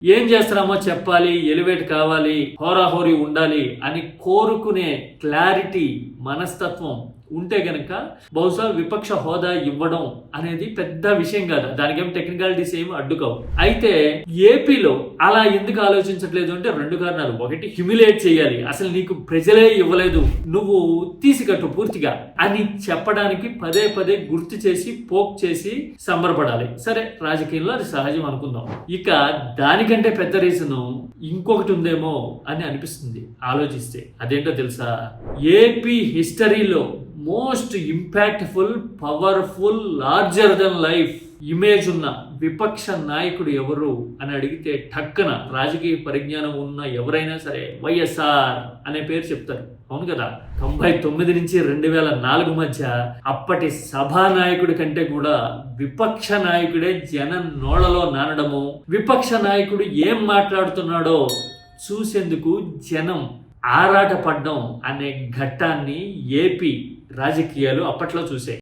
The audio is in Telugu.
ఏం చేస్తున్నామో చెప్పాలి, ఎలివేట్ కావాలి, హోరాహోరీ ఉండాలి అని కోరుకునే క్లారిటీ, మనస్తత్వం ఉంటే గనక బహుశా విపక్ష హోదా ఇవ్వడం అనేది పెద్ద విషయం కాదు. దానికేం టెక్నికాలిటీస్ ఏమి అడ్డుకోవు. అయితే ఏపీలో అలా ఎందుకు ఆలోచించట్లేదు అంటే 2 కారణాలు. ఒకటి, హ్యూమిలేట్ చేయాలి, అసలు నీకు ప్రజలే ఇవ్వలేదు, నువ్వు తీసికట్టు పూర్తిగా అని చెప్పడానికి పదే పదే గుర్తు చేసి పోక్ చేసి సంబరపడాలి. సరే, రాజకీయంలో అది సహజం అనుకుందాం. ఇక దానికంటే పెద్ద రీజన్ ఇంకొకటి ఉందేమో అని అనిపిస్తుంది ఆలోచిస్తే. అదేంటో తెలుసా? ఏపీ హిస్టరీలో most impactful, powerful, larger than life image ఉన్న విపక్ష నాయకుడు ఎవరు అని అడిగితే టక్కన రాజకీయ పరిజ్ఞానం ఉన్న ఎవరైనా సరే వైఎస్ఆర్ అనే పేరు చెప్తారు. అవును కదా? 99 నుంచి 2004 మధ్య అప్పటి సభానాయకుడి కంటే కూడా విపక్ష నాయకుడే జనం నోళ్లలో నానడము, విపక్ష నాయకుడు ఏం మాట్లాడుతున్నాడో చూసేందుకు జనం ఆరాటపడ్డం అనే ఘట్టాన్ని ఏపీ రాజకీయాలు అప్పట్లో చూసాయి.